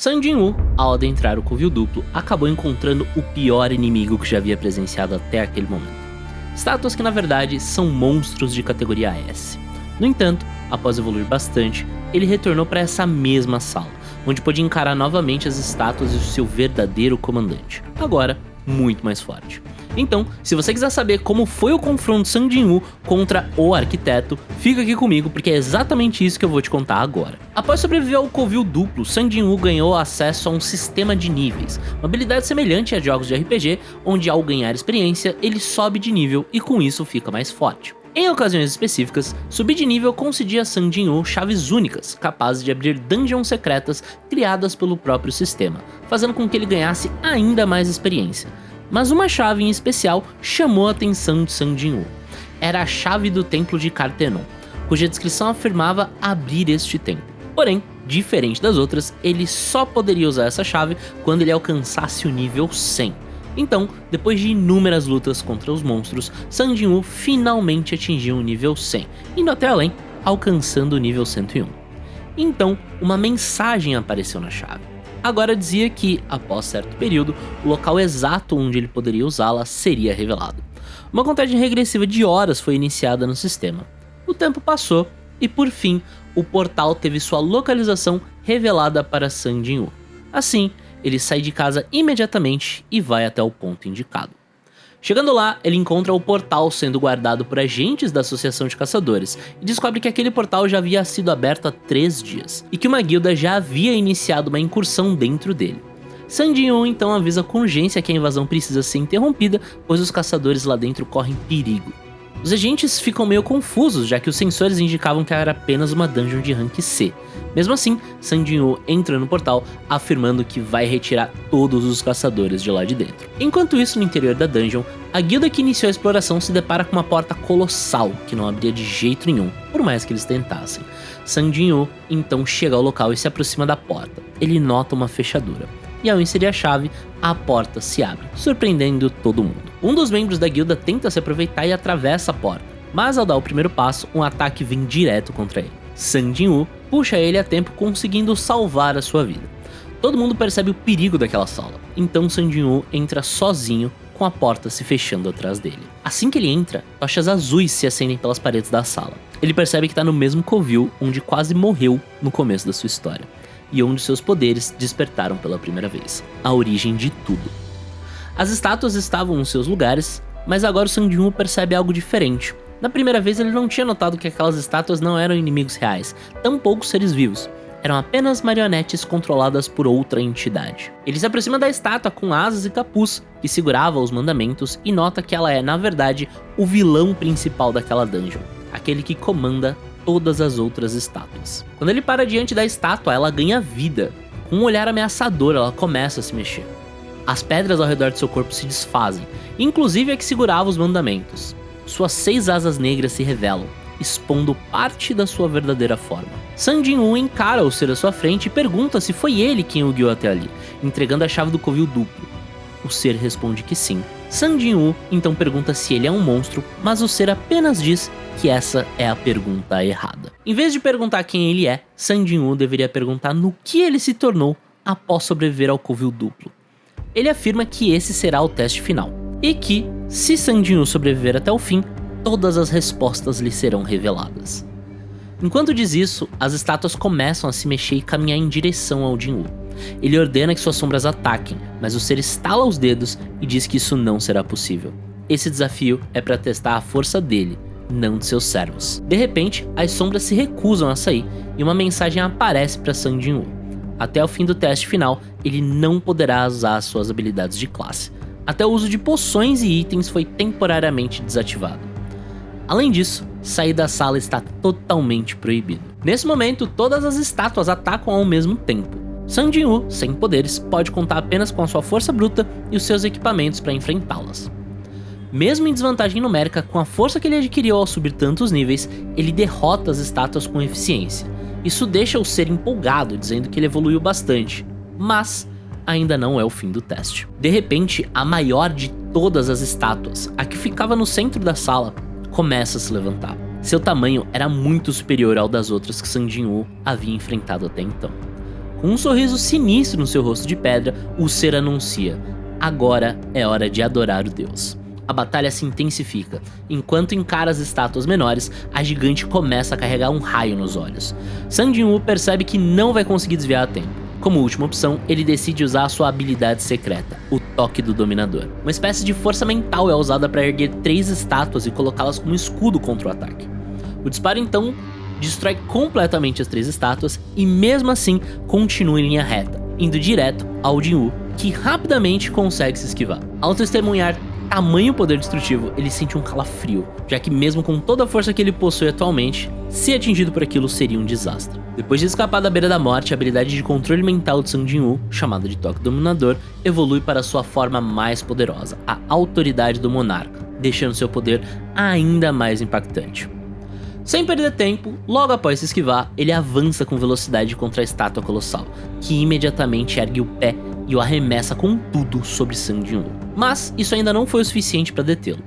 San Jinwoo, ao adentrar o covil duplo, acabou encontrando o pior inimigo que já havia presenciado até aquele momento. Estátuas que na verdade são monstros de categoria S. No entanto, após evoluir bastante, ele retornou para essa mesma sala, onde pôde encarar novamente as estátuas de seu verdadeiro comandante, agora muito mais forte. Então, se você quiser saber como foi o confronto San Jinwoo contra o arquiteto, fica aqui comigo porque é exatamente isso que eu vou te contar agora. Após sobreviver ao covil duplo, San Jinwoo ganhou acesso a um sistema de níveis, uma habilidade semelhante a jogos de RPG, onde ao ganhar experiência, ele sobe de nível e com isso fica mais forte. Em ocasiões específicas, subir de nível concedia a San Jinwoo chaves únicas, capazes de abrir dungeons secretas criadas pelo próprio sistema, fazendo com que ele ganhasse ainda mais experiência. Mas uma chave em especial chamou a atenção de San Jinwoo. Era a chave do templo de Kartenon, cuja descrição afirmava abrir este templo. Porém, diferente das outras, ele só poderia usar essa chave quando ele alcançasse o nível 100. Então, depois de inúmeras lutas contra os monstros, San Jinwoo finalmente atingiu o nível 100, indo até além, alcançando o nível 101. Então, uma mensagem apareceu na chave. Agora dizia que, após certo período, o local exato onde ele poderia usá-la seria revelado. Uma contagem regressiva de horas foi iniciada no sistema. O tempo passou e, por fim, o portal teve sua localização revelada para San Jinwoo. Assim, ele sai de casa imediatamente e vai até o ponto indicado. Chegando lá, ele encontra o portal sendo guardado por agentes da Associação de Caçadores e descobre que aquele portal já havia sido aberto há 3 dias e que uma guilda já havia iniciado uma incursão dentro dele. San Jinwoo então avisa com urgência que a invasão precisa ser interrompida, pois os caçadores lá dentro correm perigo. Os agentes ficam meio confusos, já que os sensores indicavam que era apenas uma dungeon de rank C. Mesmo assim, San Jinwoo entra no portal, afirmando que vai retirar todos os caçadores de lá de dentro. Enquanto isso, no interior da dungeon, a guilda que iniciou a exploração se depara com uma porta colossal, que não abria de jeito nenhum, por mais que eles tentassem. San Jinwoo então chega ao local e se aproxima da porta. Ele nota uma fechadura. E ao inserir a chave, a porta se abre, surpreendendo todo mundo. Um dos membros da guilda tenta se aproveitar e atravessa a porta, mas ao dar o primeiro passo, um ataque vem direto contra ele. San Jinwoo puxa ele a tempo, conseguindo salvar a sua vida. Todo mundo percebe o perigo daquela sala, então San Jinwoo entra sozinho, com a porta se fechando atrás dele. Assim que ele entra, tochas azuis se acendem pelas paredes da sala. Ele percebe que está no mesmo covil onde quase morreu no começo da sua história, e onde seus poderes despertaram pela primeira vez, a origem de tudo. As estátuas estavam nos seus lugares, mas agora o San Jinwoo percebe algo diferente. Na primeira vez ele não tinha notado que aquelas estátuas não eram inimigos reais, tampouco seres vivos. Eram apenas marionetes controladas por outra entidade. Ele se aproxima da estátua com asas e capuz, que segurava os mandamentos, e nota que ela é, na verdade, o vilão principal daquela dungeon, aquele que comanda todas as outras estátuas. Quando ele para diante da estátua, ela ganha vida. Com um olhar ameaçador, ela começa a se mexer. As pedras ao redor de seu corpo se desfazem, inclusive a que segurava os mandamentos. Suas 6 asas negras se revelam, expondo parte da sua verdadeira forma. San Jinwoo encara o ser à sua frente e pergunta se foi ele quem o guiou até ali, entregando a chave do covil duplo. O ser responde que sim. San Jinwoo então pergunta se ele é um monstro, mas o ser apenas diz que essa é a pergunta errada. Em vez de perguntar quem ele é, San Jinwoo deveria perguntar no que ele se tornou após sobreviver ao covil duplo. Ele afirma que esse será o teste final, e que, se San Jinwoo sobreviver até o fim, todas as respostas lhe serão reveladas. Enquanto diz isso, as estátuas começam a se mexer e caminhar em direção ao Jinwoo. Ele ordena que suas sombras ataquem, mas o ser estala os dedos e diz que isso não será possível. Esse desafio é para testar a força dele, não de seus servos. De repente, as sombras se recusam a sair e uma mensagem aparece para San Jinwoo. Até o fim do teste final, ele não poderá usar suas habilidades de classe. Até o uso de poções e itens foi temporariamente desativado. Além disso, sair da sala está totalmente proibido. Nesse momento, todas as estátuas atacam ao mesmo tempo. San Jinwoo, sem poderes, pode contar apenas com a sua força bruta e os seus equipamentos para enfrentá-las. Mesmo em desvantagem numérica, com a força que ele adquiriu ao subir tantos níveis, ele derrota as estátuas com eficiência. Isso deixa o ser empolgado, dizendo que ele evoluiu bastante, mas ainda não é o fim do teste. De repente, a maior de todas as estátuas, a que ficava no centro da sala, começa a se levantar. Seu tamanho era muito superior ao das outras que San Jinwoo havia enfrentado até então. Com um sorriso sinistro no seu rosto de pedra, o ser anuncia: agora é hora de adorar o deus. A batalha se intensifica. Enquanto encara as estátuas menores, a gigante começa a carregar um raio nos olhos. Sang Jin-woo percebe que não vai conseguir desviar a tempo. Como última opção, ele decide usar a sua habilidade secreta, o toque do dominador. Uma espécie de força mental é usada para erguer 3 estátuas e colocá-las como escudo contra o ataque. O disparo então destrói completamente as 3 estátuas e mesmo assim continua em linha reta, indo direto ao Jin-woo, que rapidamente consegue se esquivar. Ao testemunhar tamanho poder destrutivo, ele sente um calafrio, já que mesmo com toda a força que ele possui atualmente, ser atingido por aquilo seria um desastre. Depois de escapar da beira da morte, a habilidade de controle mental de Sang Jin-woo, chamada de Toque Dominador, evolui para sua forma mais poderosa, a Autoridade do Monarca, deixando seu poder ainda mais impactante. Sem perder tempo, logo após se esquivar, ele avança com velocidade contra a estátua colossal, que imediatamente ergue o pé e o arremessa com tudo sobre Sang Jin-woo. Mas isso ainda não foi o suficiente para detê-lo.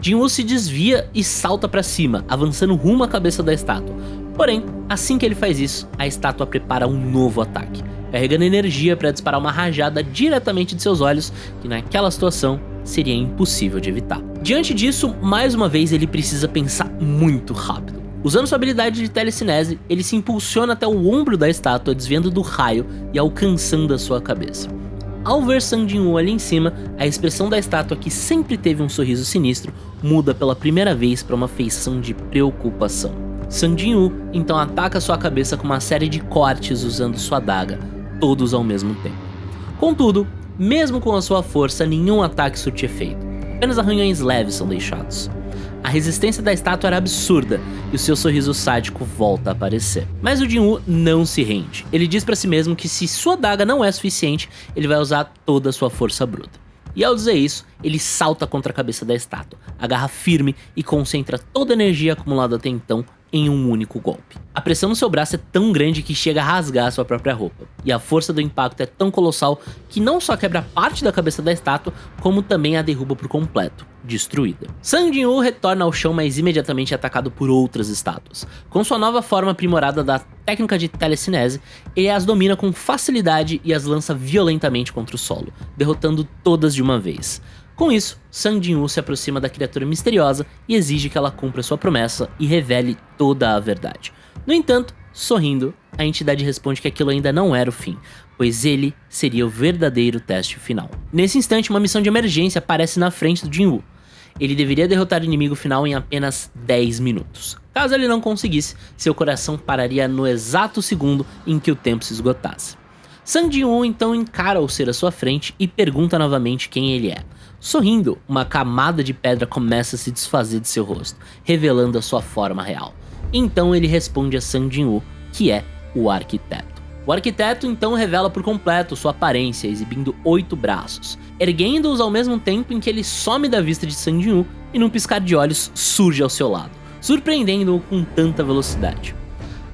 Jin-woo se desvia e salta para cima, avançando rumo à cabeça da estátua. Porém, assim que ele faz isso, a estátua prepara um novo ataque, carregando energia para disparar uma rajada diretamente de seus olhos, que naquela situação seria impossível de evitar. Diante disso, mais uma vez ele precisa pensar muito rápido. Usando sua habilidade de telecinese, ele se impulsiona até o ombro da estátua, desviando do raio e alcançando a sua cabeça. Ao ver Sang Jin-woo ali em cima, a expressão da estátua, que sempre teve um sorriso sinistro, muda pela primeira vez para uma feição de preocupação. Sang Jin-woo então ataca sua cabeça com uma série de cortes usando sua adaga, todos ao mesmo tempo. Contudo, mesmo com a sua força, nenhum ataque surte efeito, apenas arranhões leves são deixados. A resistência da estátua era absurda e o seu sorriso sádico volta a aparecer. Mas o Jin-woo não se rende. Ele diz para si mesmo que se sua adaga não é suficiente, ele vai usar toda a sua força bruta. E ao dizer isso, ele salta contra a cabeça da estátua, agarra firme e concentra toda a energia acumulada até então em um único golpe. A pressão no seu braço é tão grande que chega a rasgar sua própria roupa, e a força do impacto é tão colossal que não só quebra parte da cabeça da estátua, como também a derruba por completo, destruída. Sang Jin-woo retorna ao chão, mas imediatamente é atacado por outras estátuas. Com sua nova forma aprimorada da técnica de telecinese, ele as domina com facilidade e as lança violentamente contra o solo, derrotando todas de uma vez. Com isso, Sang Jin-woo se aproxima da criatura misteriosa e exige que ela cumpra sua promessa e revele toda a verdade. No entanto, sorrindo, a entidade responde que aquilo ainda não era o fim, pois ele seria o verdadeiro teste final. Nesse instante, uma missão de emergência aparece na frente do Jin-woo. Ele deveria derrotar o inimigo final em apenas 10 minutos. Caso ele não conseguisse, seu coração pararia no exato segundo em que o tempo se esgotasse. Sang Jin-woo então encara o ser à sua frente e pergunta novamente quem ele é. Sorrindo, uma camada de pedra começa a se desfazer de seu rosto, revelando a sua forma real. Então ele responde a Sang Jin-woo, que é o arquiteto. O arquiteto então revela por completo sua aparência, exibindo 8 braços, erguendo-os ao mesmo tempo em que ele some da vista de Sang Jin-woo e num piscar de olhos surge ao seu lado, surpreendendo-o com tanta velocidade.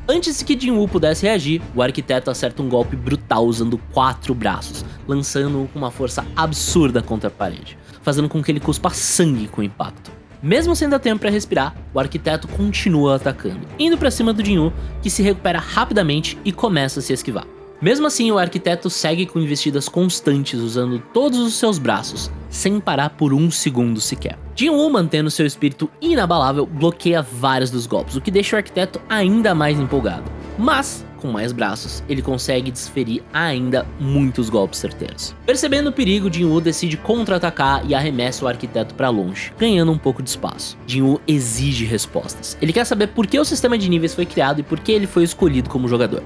Antes que Jin-woo pudesse reagir, o arquiteto acerta um golpe brutal usando 4 braços, lançando-o com uma força absurda contra a parede, fazendo com que ele cuspa sangue com o impacto. Mesmo sem dar tempo para respirar, o arquiteto continua atacando, indo para cima do Jin-woo, que se recupera rapidamente e começa a se esquivar. Mesmo assim, o arquiteto segue com investidas constantes usando todos os seus braços, sem parar por um segundo sequer. Jin-woo, mantendo seu espírito inabalável, bloqueia vários dos golpes, o que deixa o arquiteto ainda mais empolgado. Mas, com mais braços, ele consegue desferir ainda muitos golpes certeiros. Percebendo o perigo, Jin-woo decide contra-atacar e arremessa o arquiteto para longe, ganhando um pouco de espaço. Jin-woo exige respostas. Ele quer saber por que o sistema de níveis foi criado e por que ele foi escolhido como jogador.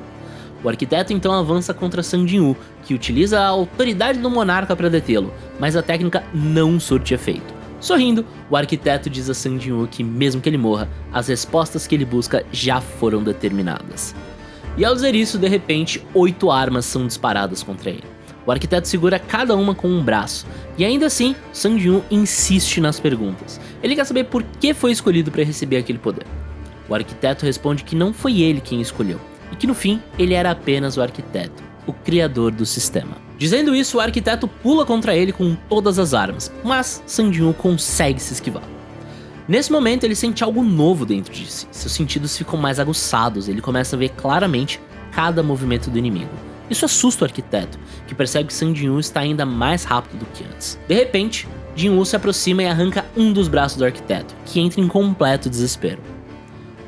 O arquiteto então avança contra Sang Jin-woo, que utiliza a autoridade do monarca para detê-lo, mas a técnica não surte efeito. Sorrindo, o arquiteto diz a Sang Jin-woo que mesmo que ele morra, as respostas que ele busca já foram determinadas. E ao dizer isso, de repente, 8 armas são disparadas contra ele. O arquiteto segura cada uma com um braço, e ainda assim, Sang Jin-woo insiste nas perguntas. Ele quer saber por que foi escolhido para receber aquele poder. O arquiteto responde que não foi ele quem escolheu, e que no fim, ele era apenas o arquiteto, o criador do sistema. Dizendo isso, o arquiteto pula contra ele com todas as armas, mas Sang Jin-woo consegue se esquivar. Nesse momento, ele sente algo novo dentro de si, seus sentidos ficam mais aguçados, ele começa a ver claramente cada movimento do inimigo, Isso assusta o arquiteto, que percebe que Sang Jin-woo está ainda mais rápido do que antes. De repente, Jin-woo se aproxima e arranca um dos braços do arquiteto, que entra em completo desespero.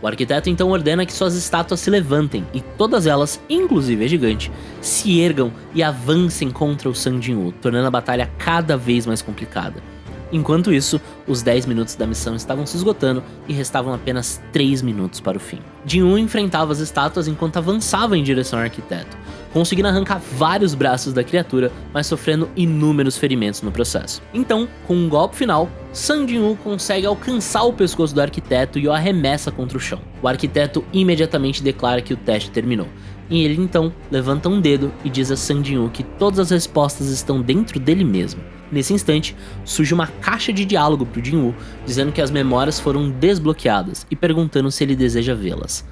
O arquiteto então ordena que suas estátuas se levantem e todas elas, inclusive a gigante, se ergam e avancem contra o Sang Jin-woo, tornando a batalha cada vez mais complicada. Enquanto isso, os 10 minutos da missão estavam se esgotando e restavam apenas 3 minutos para o fim. Jin-woo enfrentava as estátuas enquanto avançava em direção ao arquiteto, conseguindo arrancar vários braços da criatura, mas sofrendo inúmeros ferimentos no processo. Então, com um golpe final, Sang Jin-woo consegue alcançar o pescoço do arquiteto e o arremessa contra o chão. O arquiteto imediatamente declara que o teste terminou, e ele então levanta um dedo e diz a Sang Jin-woo que todas as respostas estão dentro dele mesmo. Nesse instante, surge uma caixa de diálogo para o Jin-woo, dizendo que as memórias foram desbloqueadas e perguntando se ele deseja vê-las.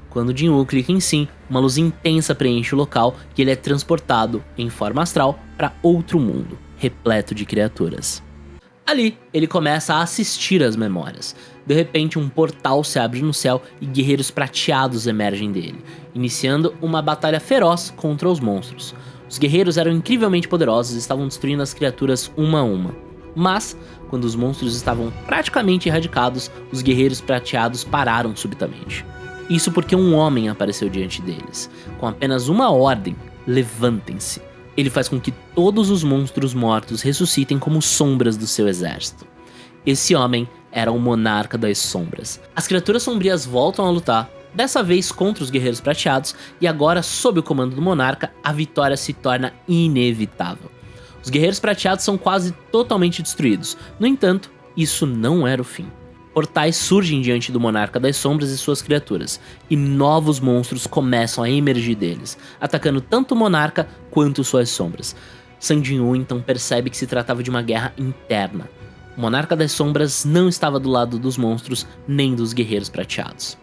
Quando Jin-woo clica em sim, uma luz intensa preenche o local e ele é transportado, em forma astral, para outro mundo, repleto de criaturas. Ali, ele começa a assistir às memórias. De repente, um portal se abre no céu e guerreiros prateados emergem dele, iniciando uma batalha feroz contra os monstros. Os guerreiros eram incrivelmente poderosos e estavam destruindo as criaturas uma a uma. Mas, quando os monstros estavam praticamente erradicados, os guerreiros prateados pararam subitamente. Isso porque um homem apareceu diante deles, com apenas uma ordem: levantem-se. Ele faz com que todos os monstros mortos ressuscitem como sombras do seu exército. Esse homem era o Monarca das Sombras. As criaturas sombrias voltam a lutar, dessa vez contra os guerreiros prateados, e agora, sob o comando do Monarca, a vitória se torna inevitável. Os guerreiros prateados são quase totalmente destruídos, no entanto, isso não era o fim. Portais surgem diante do Monarca das Sombras e suas criaturas, e novos monstros começam a emergir deles, atacando tanto o Monarca quanto suas sombras. Sang Jin-woo então percebe que se tratava de uma guerra interna. O Monarca das Sombras não estava do lado dos monstros nem dos guerreiros prateados.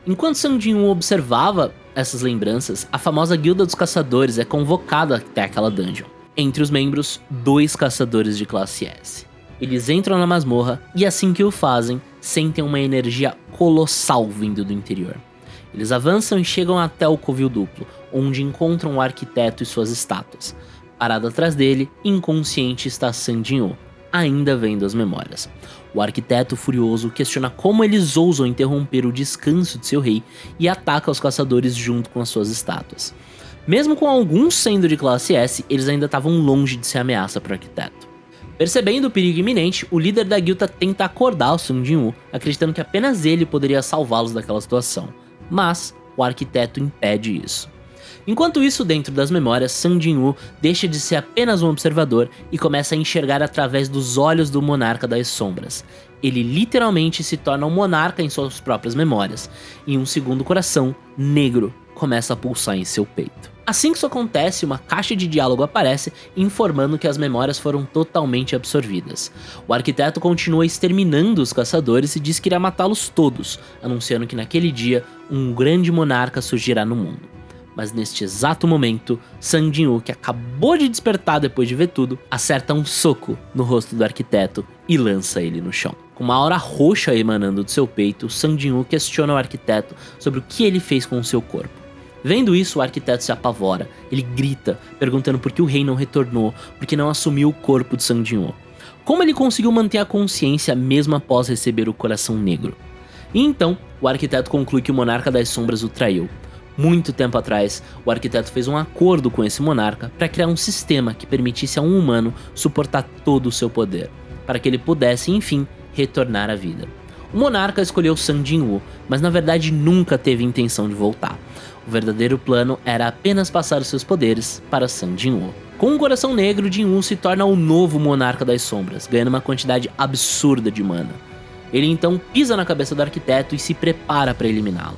Enquanto Sang Jin-woo observava essas lembranças, a famosa Guilda dos Caçadores é convocada até aquela dungeon. Entre os membros, 2 caçadores de classe S. Eles entram na masmorra e assim que o fazem, sentem uma energia colossal vindo do interior. Eles avançam e chegam até o covil duplo, onde encontram o arquiteto e suas estátuas. Parado atrás dele, inconsciente está Sang Jin-woo, ainda vendo as memórias. O arquiteto furioso questiona como eles ousam interromper o descanso de seu rei e ataca os caçadores junto com as suas estátuas. Mesmo com alguns sendo de classe S, eles ainda estavam longe de ser ameaça para o arquiteto. Percebendo o perigo iminente, o líder da guilda tenta acordar o Sang Jin-woo, acreditando que apenas ele poderia salvá-los daquela situação. Mas o arquiteto impede isso. Enquanto isso, dentro das memórias, Sang Jin-woo deixa de ser apenas um observador e começa a enxergar através dos olhos do Monarca das Sombras. Ele literalmente se torna um monarca em suas próprias memórias, e um segundo coração, negro, começa a pulsar em seu peito. Assim que isso acontece, uma caixa de diálogo aparece, informando que as memórias foram totalmente absorvidas. O arquiteto continua exterminando os caçadores e diz que irá matá-los todos, anunciando que naquele dia, um grande monarca surgirá no mundo. Mas neste exato momento, Sang Jin-woo, que acabou de despertar depois de ver tudo, acerta um soco no rosto do arquiteto e lança ele no chão. Com uma aura roxa emanando do seu peito, Sang Jin-woo questiona o arquiteto sobre o que ele fez com o seu corpo. Vendo isso, o arquiteto se apavora. Ele grita, perguntando por que o rei não retornou, porque não assumiu o corpo de Sang Jin-woo. Como ele conseguiu manter a consciência mesmo após receber o coração negro? E então, o arquiteto conclui que o Monarca das Sombras o traiu. Muito tempo atrás, o arquiteto fez um acordo com esse monarca para criar um sistema que permitisse a um humano suportar todo o seu poder, para que ele pudesse, enfim, retornar à vida. O monarca escolheu Sang Jin-woo, mas na verdade nunca teve intenção de voltar. O verdadeiro plano era apenas passar os seus poderes para Sang Jin-woo. Com um coração negro, Jin-woo se torna o novo Monarca das Sombras, ganhando uma quantidade absurda de mana. Ele então pisa na cabeça do arquiteto e se prepara para eliminá-lo.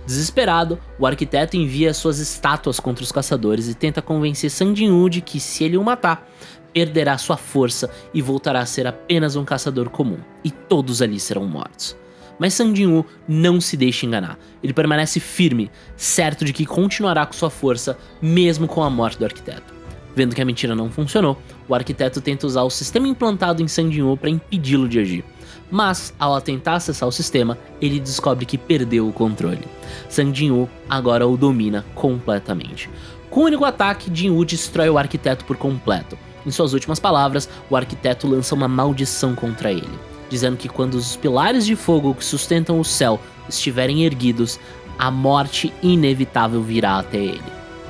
Desesperado, o arquiteto envia suas estátuas contra os caçadores e tenta convencer Sang Jin-woo de que, se ele o matar, perderá sua força e voltará a ser apenas um caçador comum, e todos ali serão mortos. Mas Sang Jin-woo não se deixa enganar. Ele permanece firme, certo de que continuará com sua força, mesmo com a morte do arquiteto. Vendo que a mentira não funcionou, o arquiteto tenta usar o sistema implantado em Sang Jin-woo para impedi-lo de agir. Mas, ao tentar acessar o sistema, ele descobre que perdeu o controle. Sang Jin-woo agora o domina completamente. Com um único ataque, Jinwoo destrói o arquiteto por completo. Em suas últimas palavras, o arquiteto lança uma maldição contra ele, dizendo que quando os pilares de fogo que sustentam o céu estiverem erguidos, a morte inevitável virá até ele.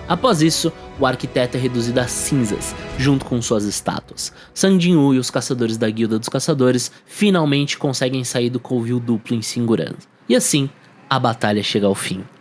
Após isso, o arquiteto é reduzido a cinzas, junto com suas estátuas. Sang Jinwoo e os caçadores da Guilda dos Caçadores finalmente conseguem sair do covil duplo em segurança. E assim, a batalha chega ao fim.